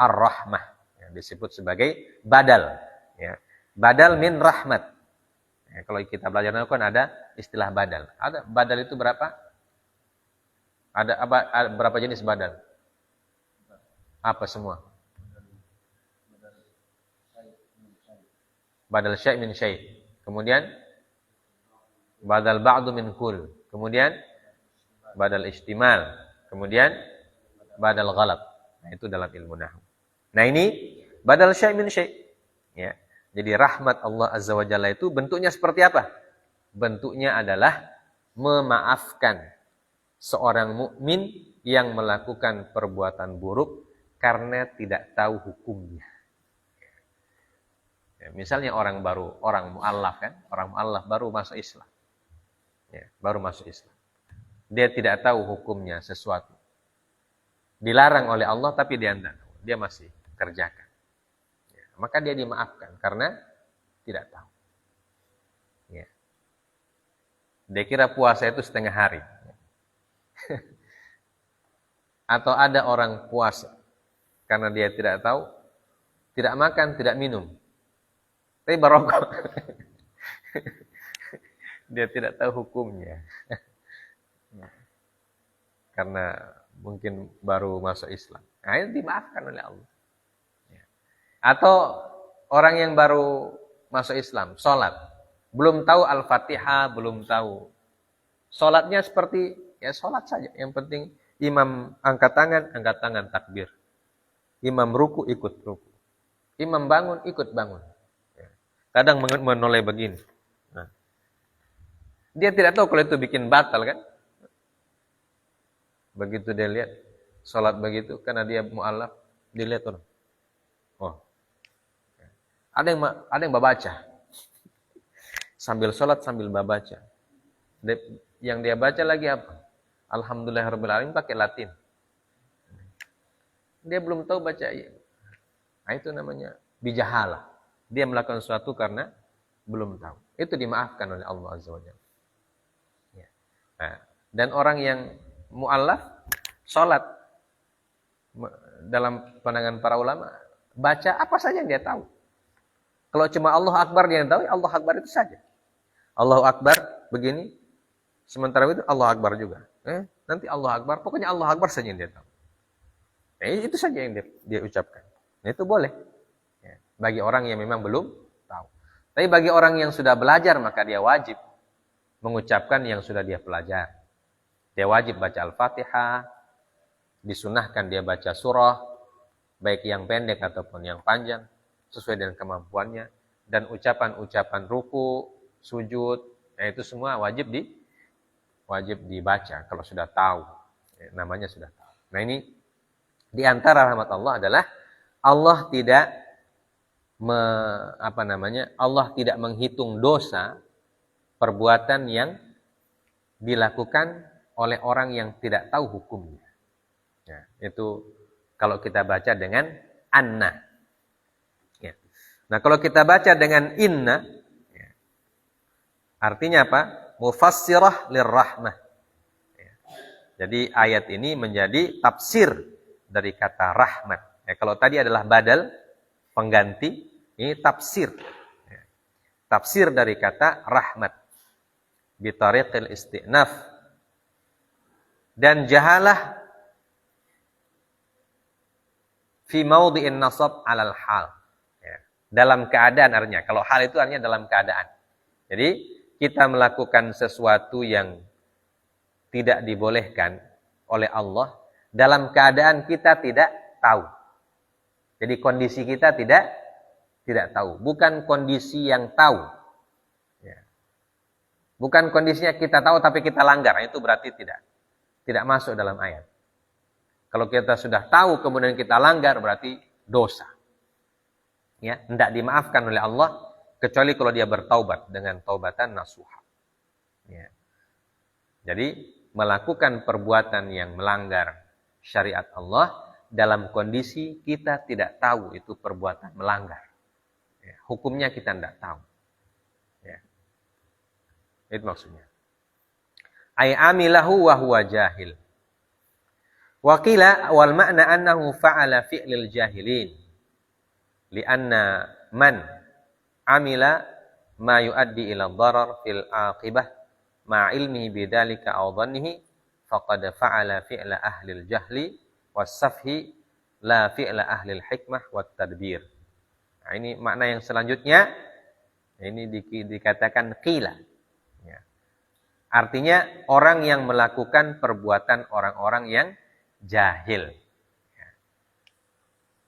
ar-rahmah, yang disebut sebagai badal, ya. Badal min rahmat. Ya, kalau kita belajar kan ada istilah badal. Ada badal itu berapa? Ada berapa jenis badal? Apa semua? Badal syai' min syai'. Kemudian badal ba'du min kull. Kemudian badal istimal. Kemudian badal ghalab. Nah, itu dalam ilmu nahwu. Nah, ini badal syai' min syai'. Ya. Jadi rahmat Allah Azza wa Jalla itu bentuknya seperti apa? Bentuknya adalah memaafkan seorang mukmin yang melakukan perbuatan buruk karena tidak tahu hukumnya. Ya, misalnya orang mu'allaf kan, orang mu'allaf baru masuk Islam. Ya, baru masuk Islam. Dia tidak tahu hukumnya sesuatu. Dilarang oleh Allah tapi dia masih kerjakan. Ya, maka dia dimaafkan karena tidak tahu. Ya. Dia kira puasa itu setengah hari. Atau ada orang puasa karena dia tidak tahu, tidak makan, tidak minum, tapi merokok. Dia tidak tahu hukumnya. Karena mungkin baru masuk Islam. Nah, itu dimaafkan oleh Allah. Atau orang yang baru masuk Islam, sholat, belum tahu Al-Fatihah, belum tahu. Sholatnya seperti ya sholat saja. Yang penting imam angkat tangan takbir. Imam ruku ikut ruku. Imam bangun ikut bangun. Kadang menoleh begini. Nah, dia tidak tahu kalau itu bikin batal kan. Begitu dia lihat sholat begitu karena dia mu'allaf, dilihat orang. Oh. Ada yang baca. Sambil sholat sambil baca. Yang dia baca lagi apa? Alhamdulillahirabbil alamin pakai Latin. Dia belum tahu baca. Nah, itu namanya bijahalah. Dia melakukan sesuatu karena belum tahu. Itu dimaafkan oleh Allah Azza wa Jalla. Ya. Nah, dan orang yang mu'allaf salat dalam pandangan para ulama baca apa saja yang dia tahu. Kalau cuma Allah Akbar dia tahu, Allah Akbar itu saja. Allahu Akbar begini, sementara itu Allah Akbar juga. Nanti Allah Akbar, pokoknya Allah Akbar saja yang dia tahu. Itu saja yang dia ucapkan. Nah, itu boleh. Ya, bagi orang yang memang belum tahu. Tapi bagi orang yang sudah belajar, maka dia wajib mengucapkan yang sudah dia pelajari. Dia wajib baca Al-Fatihah, disunahkan dia baca surah, baik yang pendek ataupun yang panjang, sesuai dengan kemampuannya. Dan ucapan-ucapan ruku, sujud, itu semua wajib dibaca kalau sudah tahu. Namanya sudah tahu. Nah ini di antara rahmat Allah adalah Allah tidak Allah tidak menghitung dosa perbuatan yang dilakukan oleh orang yang tidak tahu hukumnya. Ya, itu kalau kita baca dengan anna. Ya. Nah, kalau kita baca dengan inna, ya, artinya apa? Mufassirah lirrahmah. Ya. Jadi ayat ini menjadi tafsir dari kata rahmat. Ya, kalau tadi adalah badal, pengganti, ini tafsir. Ya. Tafsir dari kata rahmat. Bitariqil istinaf. Dan jahalah fi maudhi'in nasab 'alal hal. Ya. Dalam keadaan artinya. Kalau hal itu artinya dalam keadaan. Jadi kita melakukan sesuatu yang tidak dibolehkan oleh Allah dalam keadaan kita tidak tahu. Jadi kondisi kita tidak tahu, bukan kondisi yang tahu. Ya. Bukan kondisinya kita tahu tapi kita langgar, itu berarti tidak masuk dalam ayat. Kalau kita sudah tahu kemudian kita langgar berarti dosa. Ya, tidak dimaafkan oleh Allah kecuali kalau dia bertaubat dengan taubatan nasuha. Ya. Jadi melakukan perbuatan yang melanggar syariat Allah dalam kondisi kita tidak tahu itu perbuatan melanggar. Ya. Hukumnya kita tidak tahu. Ya. Itu maksudnya. Ay amilahu wa huwa jahil. Wa qila wal ma'na annahu fa'ala fi'lil jahilin. Lianna man amila ma yuaddi ila dharar fil aqibah ma ilmihi bidzalika aw dhannihi faqad fa'ala fi'la ahlil jahli was-safhi la fi'la ahlil hikmah wat tadbir. Nah, ini makna yang selanjutnya ini dikatakan qila. Ya. Artinya orang yang melakukan perbuatan orang-orang yang jahil. Ya.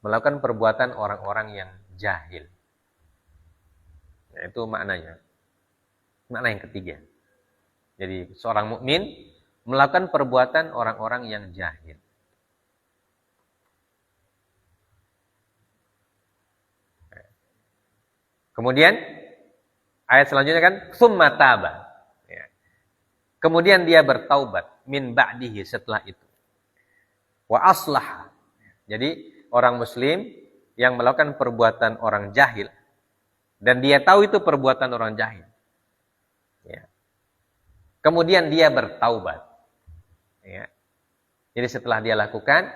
Melakukan perbuatan orang-orang yang jahil. Itu maknanya. Makna yang ketiga. Jadi seorang mukmin melakukan perbuatan orang-orang yang jahil. Kemudian ayat selanjutnya kan summa taba. Ya. Kemudian dia bertaubat min ba'dihi setelah itu. Wa aslah. Jadi orang muslim yang melakukan perbuatan orang jahil dan dia tahu itu perbuatan orang jahil. Ya. Kemudian dia bertaubat. Ya. Jadi setelah dia lakukan,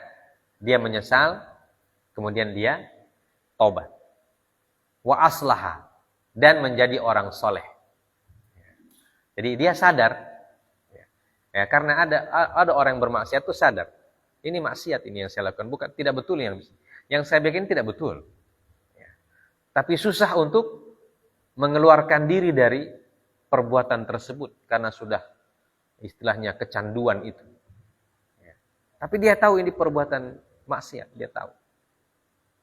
dia menyesal, kemudian dia taubat. Wa aslaha, dan menjadi orang soleh. Jadi dia sadar. Ya, karena ada orang yang bermaksiat itu sadar. Ini maksiat ini yang saya lakukan, bukan tidak betul yang saya bikin tidak betul. Ya. Tapi susah untuk mengeluarkan diri dari perbuatan tersebut karena sudah istilahnya kecanduan itu. Ya. Tapi dia tahu ini perbuatan maksiat, dia tahu.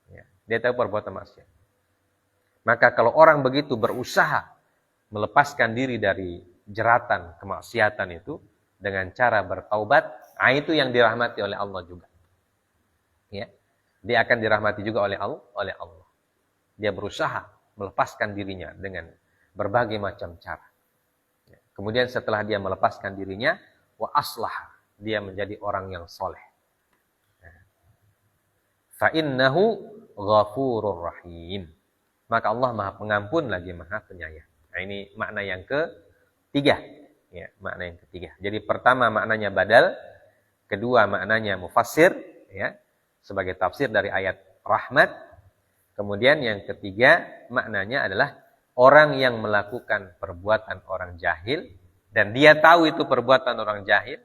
Ya. Dia tahu perbuatan maksiat. Maka kalau orang begitu berusaha melepaskan diri dari jeratan kemaksiatan itu dengan cara bertaubat, itu yang dirahmati oleh Allah juga. Ya. Dia akan dirahmati juga oleh Allah. Dia berusaha melepaskan dirinya dengan berbagai macam cara. Ya. Kemudian setelah dia melepaskan dirinya, wa aslaha, dia menjadi orang yang soleh. Fa innahu ghafurur rahim. Maka Allah Maha Pengampun lagi Maha Penyayang. Nah, ini makna yang ketiga. Ya, makna yang ketiga. Jadi pertama maknanya badal, kedua maknanya mufassir, ya, sebagai tafsir dari ayat rahmat. Kemudian yang ketiga maknanya adalah orang yang melakukan perbuatan orang jahil dan dia tahu itu perbuatan orang jahil.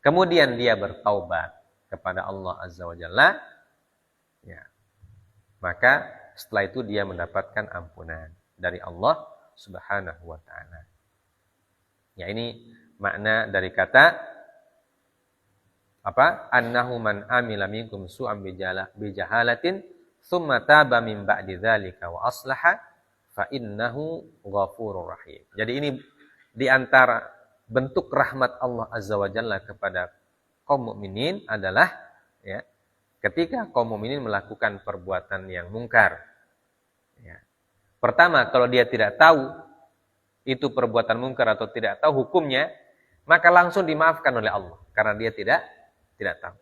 Kemudian dia bertaubat kepada Allah Azza wa Jalla. Ya. Maka setelah itu dia mendapatkan ampunan dari Allah Subhanahu wa ta'ala. Ya, ini makna dari kata Annahu man amila minkum su'an bijahalatin tsumma taba min ba'di dzalika wa aslaha fa innahu ghafurur rahim. Jadi ini di antara bentuk rahmat Allah Azza wa Jalla kepada kaum mukminin adalah ya, ketika kaum mukminin melakukan perbuatan yang mungkar. Ya. Pertama, kalau dia tidak tahu itu perbuatan mungkar atau tidak tahu hukumnya, maka langsung dimaafkan oleh Allah karena dia tidak tahu.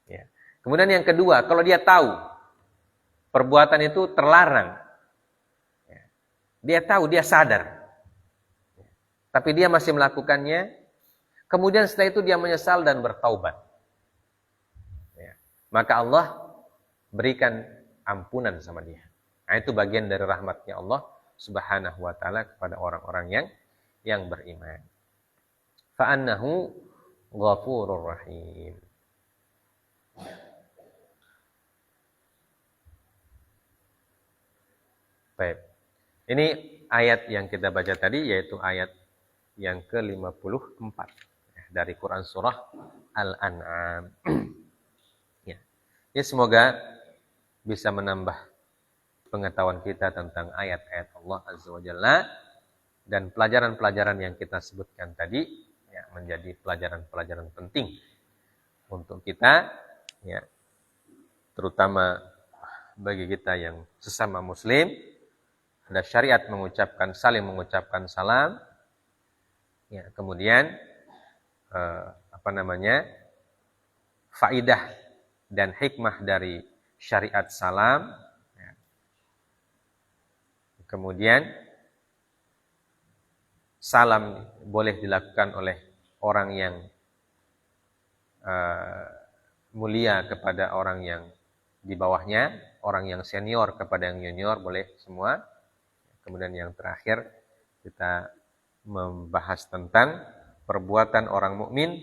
Ya. Kemudian yang kedua, kalau dia tahu perbuatan itu terlarang, ya, dia tahu, dia sadar, ya, tapi dia masih melakukannya, kemudian setelah itu dia menyesal dan bertaubat, ya, maka Allah berikan ampunan sama dia. Nah, itu bagian dari rahmatnya Allah Subhanahu wa ta'ala kepada orang-orang yang beriman. Fa'annahu ghafurur rahim. Baik. Ini ayat yang kita baca tadi, yaitu ayat yang ke-54 dari Quran surah Al-An'am. Ya. Ya, semoga bisa menambah pengetahuan kita tentang ayat-ayat Allah Azza wa Jalla, dan pelajaran-pelajaran yang kita sebutkan tadi ya, menjadi pelajaran-pelajaran penting untuk kita, ya, terutama bagi kita yang sesama muslim. Ada syariat saling mengucapkan salam, ya, kemudian faidah dan hikmah dari syariat salam, ya. Kemudian salam boleh dilakukan oleh orang yang mulia kepada orang yang di bawahnya, orang yang senior kepada yang junior, boleh semua. Kemudian yang terakhir kita membahas tentang perbuatan orang mukmin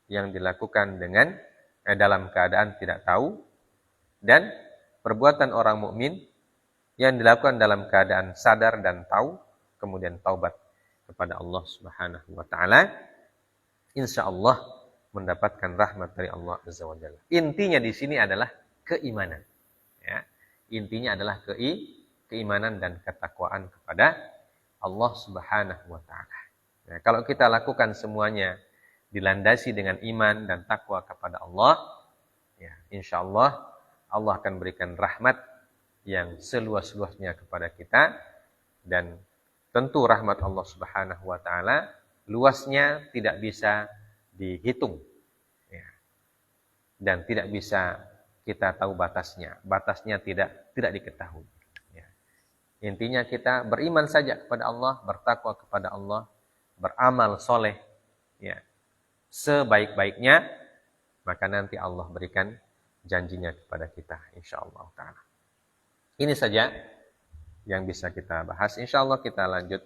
yang dilakukan dengan dalam keadaan tidak tahu, dan perbuatan orang mukmin yang dilakukan dalam keadaan sadar dan tahu, kemudian taubat kepada Allah Subhanahu wa ta'ala. Insyaallah mendapatkan rahmat dari Allah Azza wa Jalla. Intinya di sini adalah keimanan. Ya. Intinya adalah keimanan dan ketakwaan kepada Allah Subhanahu wa ta'ala. Nah, kalau kita lakukan semuanya dilandasi dengan iman dan takwa kepada Allah, ya, insyaallah Allah akan berikan rahmat yang seluas-luasnya kepada kita, dan tentu rahmat Allah Subhanahu wa ta'ala luasnya tidak bisa dihitung, ya, dan tidak bisa kita tahu batasnya. Batasnya tidak diketahui. Intinya kita beriman saja kepada Allah, bertakwa kepada Allah, beramal soleh, ya, sebaik-baiknya, maka nanti Allah berikan janjinya kepada kita, insyaallah ta'ala. Ini saja yang bisa kita bahas. Insyaallah kita lanjut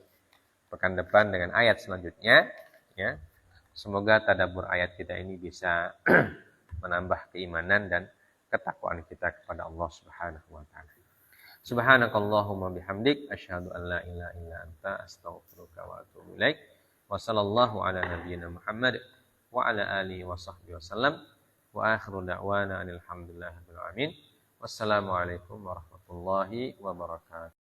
pekan depan dengan ayat selanjutnya, ya. Semoga tadabbur ayat kita ini bisa menambah keimanan dan ketakwaan kita kepada Allah Subhanahu wa ta'ala. Subhanakallahumma bihamdik asyhadu an la ilaha illa anta astaghfiruka wa atubu ilaik. Wa sallallahu ala nabiyyina Muhammad wa ala alihi wa sahbihi wasallam. Wa akhiru da'wana alhamdulillahi rabbil alamin. Wassalamualaikum warahmatullahi wabarakatuh.